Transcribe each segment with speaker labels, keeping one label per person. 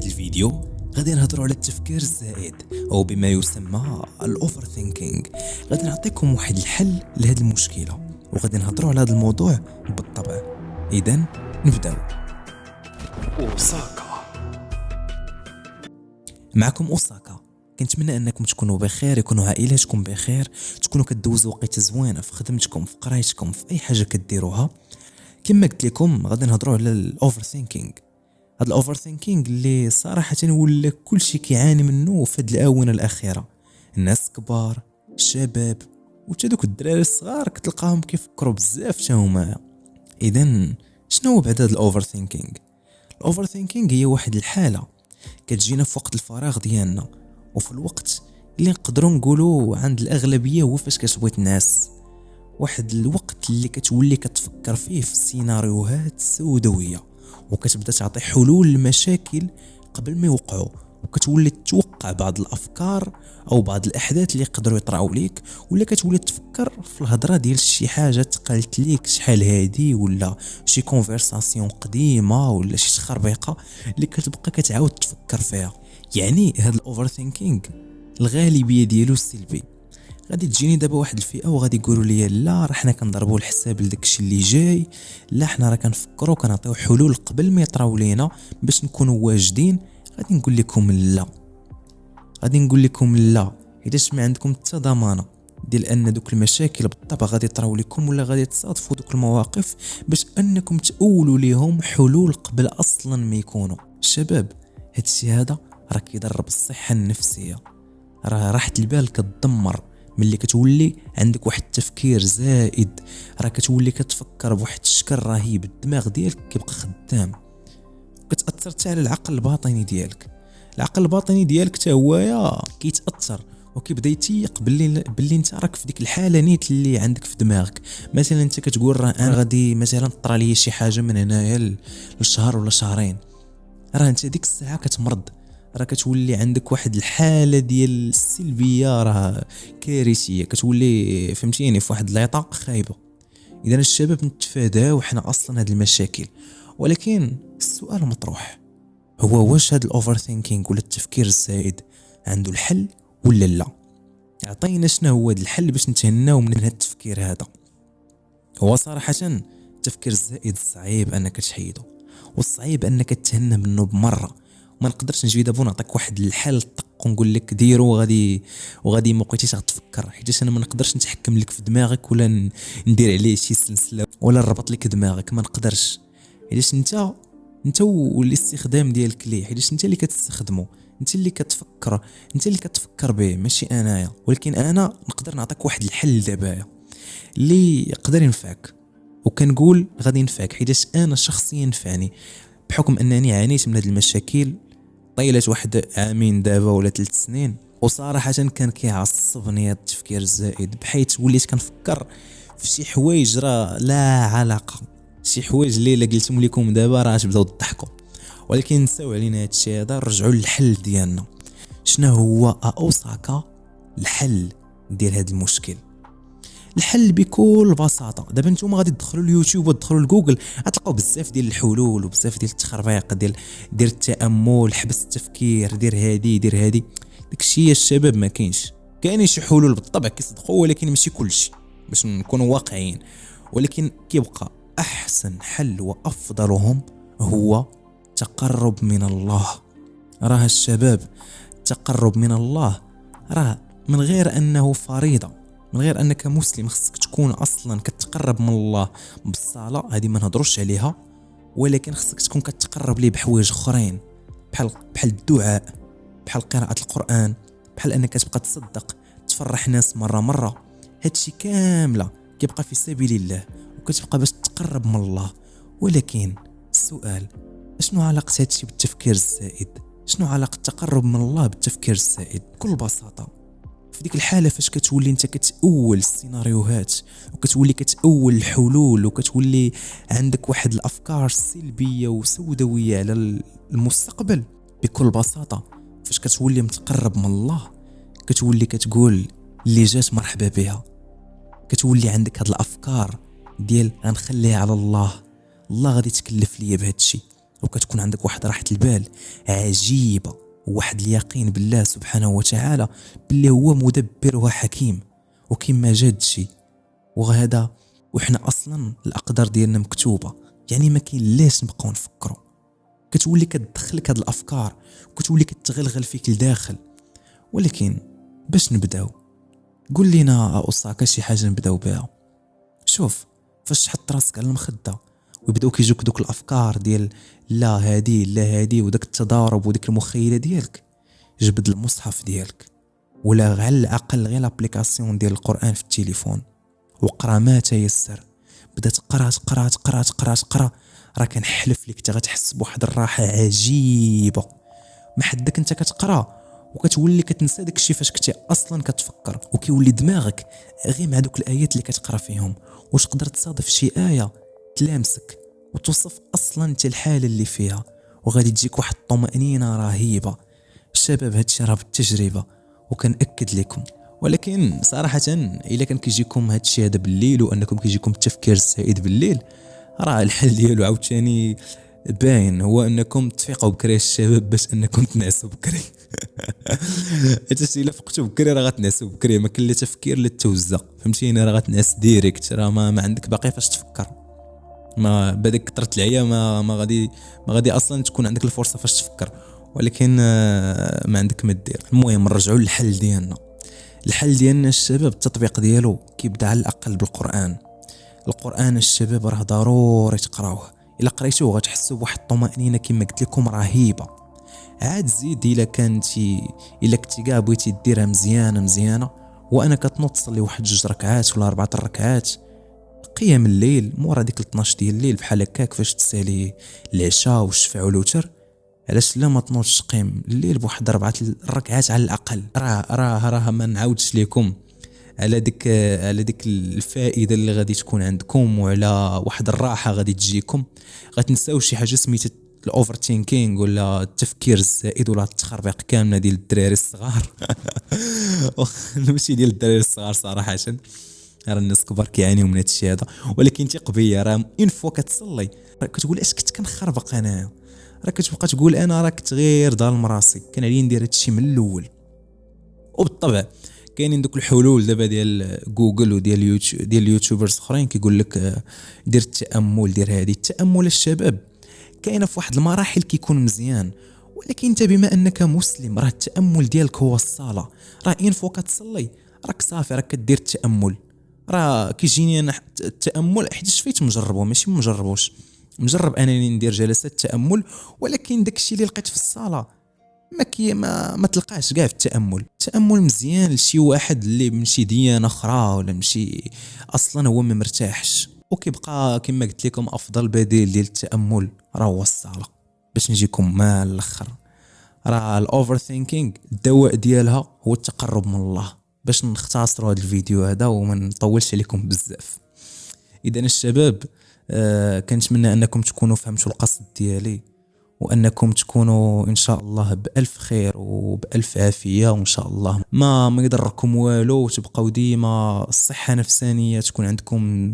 Speaker 1: هذا الفيديو غادي نهضروا على التفكير الزائد او بما يسمى الاوفر ثينكينغ. غادي نعطيكم واحد الحل لهذه المشكله وغادي نهضروا على هذا الموضوع بالطبع. اذا نبداو. اوساكا معكم اوساكا. كنتمنى انكم تكونوا بخير، يكونوا عائلاتكم بخير، تكونوا كدوزوا وقيته زوينه في خدمتكم، في قرايتكم، في اي حاجه كديروها. كما قلت لكم غادي نهضروا على الاوفر ثينكينغ. هذا الاوفر ثينكينغ اللي صراحه ولا كلشي كيعاني منه في هذه الاونه الاخيره. الناس الكبار، الشباب، وحتى دوك الدراري الصغار كتلقاهم كيفكروا بزاف حتى هما. اذا شنو هو بعد هذا الاوفر ثينكينغ؟ الاوفر ثينكينغ هي واحد الحاله كتجينا في وقت الفراغ ديالنا، وفي الوقت اللي نقدروا نقولوا عند الاغلبيه هو فاش كتبغي الناس. واحد الوقت اللي كتولي كتفكر فيه في سيناريوهات سوداويه، وكتبدا تعطي حلول للمشاكل قبل ما يوقعوا، وكتولي تتوقع بعض الافكار او بعض الاحداث اللي يقدروا يطراو ليك، ولا كتولي تفكر في الهضره ديال شي حاجه تقالت ليك شحال هادي، ولا شي كونفرساسيون قديمه، ولا شي تخربيقه اللي كتبقى كتعاود تفكر فيها. يعني هذا الاوفر ثينكينغ الغالبيه ديالو سلبي. غادي تجيني دابا واحد الفئه وغادي يقولوا لي لا راه حنا كنضربوا الحساب لداكشي اللي جاي، لا حنا راه كنفكروا كنعطيو حلول قبل ما يطراو لينا باش نكونوا واجدين. غادي نقول لكم لا، غادي نقول لكم لا، حيت ما عندكم حتى ضمانه ديال ان دوك المشاكل بالطبع غادي يطراو لكم، ولا غادي تصادفوا دوك المواقف باش انكم تاولوا ليهم حلول قبل اصلا ما يكونوا. الشباب هادشي هذا راه كيضرب الصحه النفسيه، راه راحه البال كتدمر ملي كتولي عندك واحد التفكير زائد. راه كتولي كتفكر بواحد الشكل رهيب، الدماغ ديالك كيبقى خدام، كتاثر حتى على العقل الباطني ديالك. العقل الباطني ديالك حتى هو كيتاثر وكيبدا يتيق باللي انت راك في ديك الحاله نيت اللي عندك في دماغك. مثلا انت كتقول راه انا غادي مثلا طرا لي شي حاجه من هنايا لشهر ولا شهرين، راه انت ديك الساعه كتمرض، راه كتولي عندك واحد الحاله ديال السلبيه راه كارثيه، كتولي فهمتيني في واحد ليطا خايبه. اذا الشباب نتفاداو حنا اصلا هاد المشاكل، ولكن السؤال مطروح هو واش هاد الاوفر ثينكينغ ولا التفكير الزائد عنده الحل ولا لا؟ عطينا شنو هو هاد الحل باش نتهناو من هاد التفكير هذا. هو صراحه التفكير الزائد صعيب انك تحيده، والصعيب انك تتهنى منه بمره. ما نقدرش نجي دابا نعطيك واحد الحل طق ونقول لك ديرو وغادي ما بقيتيش غتفكر، حيت انا ما نقدرش نتحكم لك في دماغك ولا ندير عليه شي سلسله ولا نربط لك دماغك، ما نقدرش. حيت انت والاستخدام ديالك ليه، حيت انت اللي كتستخدمه، انت اللي كتفكر، انت اللي كتفكر به ماشي انايا. ولكن انا نقدر نعطيك واحد الحل دابا اللي يقدر ينفعك، وكنقول غادي ينفعك حيت انا شخصيا نفعني، بحكم انني عانيت من هذه المشاكل طيله واحد عامين دابا ولا 3 سنين. وصراحه كان كيعصبني هذا التفكير الزائد، بحيث وليت كنفكر في شي حوايج راه لا علاقه، شي حوايج اللي الا قلتهم لكم دابا راه تبداو تضحكوا. ولكن نساو علينا هذا الشيء هذا، نرجعوا للحل ديالنا. شنو هو اوساكا الحل ديال هذا المشكل؟ الحل بكل بساطه. دابا نتوما غادي تدخلوا اليوتيوب وتدخلوا لجوجل، غتلقاو بزاف ديال الحلول وبزاف ديال التخربيق ديال دير التامل، حبس التفكير، دير هادي دير هادي. داكشي يا الشباب ما كاينش. كاينين شي حلول بالطبع كيصدقوا، ولكن ماشي كلشي باش نكونوا واقعيين. ولكن كيبقى احسن حل وافضلهم هو تقرب من الله. راه الشباب التقرب من الله راه من غير انه فريضه، من غير انك مسلم خصك تكون اصلا كتقرب من الله بالصلاه، هذه ما نهضروش عليها، ولكن خصك تكون كتقرب ليه بحوايج اخرين، بحال الدعاء، بحال قراءه القران، بحال انك تبقى تصدق، تفرح ناس مره. هادشي كامله كيبقى في سبيل الله، وكتبقى باش تقرب من الله. ولكن السؤال، شنو علاقه هادشي بالتفكير الزائد؟ شنو علاقه التقرب من الله بالتفكير الزائد؟ بكل بساطه في ديك الحاله فاش كتولي انت كتأول السيناريوهات، وكتولي كتأول الحلول، وكتولي عندك واحد الافكار سلبيه وسوداويه على المستقبل، بكل بساطه فاش كتولي متقرب من الله كتولي كتقول اللي جات مرحبا بها. كتولي عندك هاد الافكار ديال غنخليها على الله، الله غادي يتكلف ليا بهذا الشيء، وكتكون عندك واحد راحة البال عجيبة، وواحد اليقين بالله سبحانه وتعالى باللي هو مدبر وحكيم وكما جاد شي. وهذا وحنا اصلا الاقدار ديالنا مكتوبة، يعني ما كاين لاش نبقاو نفكروا. كتولي كتدخلك هاد الافكار وكتولي كتغلغل فيك لداخل. ولكن باش نبداو، قول لينا اوساكا شي حاجه نبداو بها. شوف، فاش تحط راسك على المخده ويبداو كيجوك دوك الافكار ديال لا هادي لا هادي وداك التضارب وديك المخيله ديالك، جبد المصحف ديالك ولا على الاقل غير لابليكاسيون ديال القران في التليفون وقرا ما تيسر. بدا تقرا تقرا تقرا تقرا تقرا، راه كنحلف لك انت غتحس بواحد الراحه عجيبه. ما حدك انت كتقرا وكتولي كتنسى داكشي فاش كنتي اصلا كتفكر، وكيولي دماغك غير مع دوك الايات اللي كتقرا فيهم. وتقدر تصادف شي ايه تلامسك وتوصف اصلا انت الحاله اللي فيها، وغادي تجيك واحد الطمانينه رهيبه. الشباب هادشي راه بالتجربه وكنأكد لكم. ولكن صراحه الا كان كيجيكم هادشي هذا بالليل وانكم كيجيكم التفكير الزائد بالليل، راه الحل ديالو عاوتاني باين، هو انكم تفيقوا بكري الشباب باش انكم تنعسوا بكري. حيت الا فقتوا بكري راه غتنعسوا بكري، ما كاين لا تفكير لا توزع، فهمتيني؟ راه غتنعس ديريكت، راه ما عندك باقي فاش تفكر. ما بدك كثرة العيا ما غادي اصلا تكون عندك الفرصه فاش تفكر. ولكن ما عندك ما دير. المهم نرجعوا للحل ديالنا. الحل ديالنا الشباب التطبيق ديالو كيبدا على الاقل بالقران. القران الشباب راه ضروري تقراوه، الا قريتوه غتحسوا بواحد الطمانينه كما قلت لكم رهيبه. عاد زيد الا كنتي كاع بغيتي ديرها مزيانه، وانا كتنوض تصلي واحد 2 ركعات ولا 4 ركعات قيام الليل مورا ديك 12 ديال الليل بحال هكاك، فاش تسالي العشاء والشفع والوتر. علاش لا ما تنوضش تقيم الليل بواحد 4 ركعات على الاقل؟ راه ما نعاودش لكم على ديك الفائده اللي غادي تكون عندكم، وعلى واحد الراحه غادي تجيكم. غتنساو شي حاجه سميتها الاوفر ثينكينغ ولا التفكير الزائد ولا التخربيق كامله ديال الدراري الصغار. ماشي ديال الدراري الصغار صراحه، راه الناس كبار كيعانيو من هادشي هذا. ولكن ثق بيا، راه اون فوا كتصلي راه كتقول اش كنت كنخربق انايا، راه كتبقى تقول انا راه كنت غير ظالم راسي، كان عليا ندير هادشي من الاول. وبالطبع كاينين دوك الحلول دابا ديال جوجل وديال يوتيوب ديال اليوتيوبرز اخرين كيقول لك دير التامل، دير هذه التامل. الشباب كاينه في واحد المراحل كيكون مزيان، ولكن انت بما انك مسلم راه التامل ديالك هو الصلاه. راه ان فوق تصلي راك صافي، راك كدير التامل. راه كيجيني انا التامل حيت شفيت مجربه، ماشي مجربوش، مجرب انني ندير جلسات تامل. ولكن داكشي اللي لقيت في الصلاه ما تلقاش كاع في التامل مزيان لشي واحد اللي من شي ديانه اخرى ولا مشي اصلا هو ما مرتاحش. وكيبقى كما قلت لكم افضل بديل ديال التامل راه هو الصلاه. باش نجيكم ما الاخر، راه الاوفر ثينكينغ الدواء ديالها هو التقرب من الله. باش نختصروا هذا الفيديو هذا وما نطولش عليكم بزاف، اذا الشباب كنتمنى انكم تكونوا فهمتوا القصد ديالي، وانكم تكونوا ان شاء الله بالف خير وبالف عافيه، وان شاء الله ما يضركم والو، وتبقاو ديما الصحه النفسانيه تكون عندكم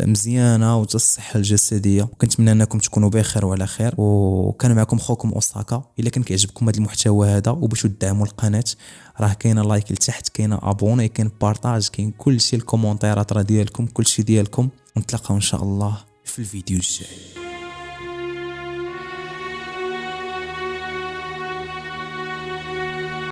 Speaker 1: مزيانه والصحه الجسديه. وكنتمنى انكم تكونوا بخير وعلى خير. وكان معكم خوكم اوساكا. الا كان كيعجبكم هذا المحتوى هذا وبغيتوا تدعموا القناه، راه كاينه لايك لتحت، كاينه ابوني، كاين بارطاج، كاين كلشي، الكومونتيرات راه ديالكم، كلشي ديالكم. ونتلاقاو ان شاء الله في الفيديو الجاي.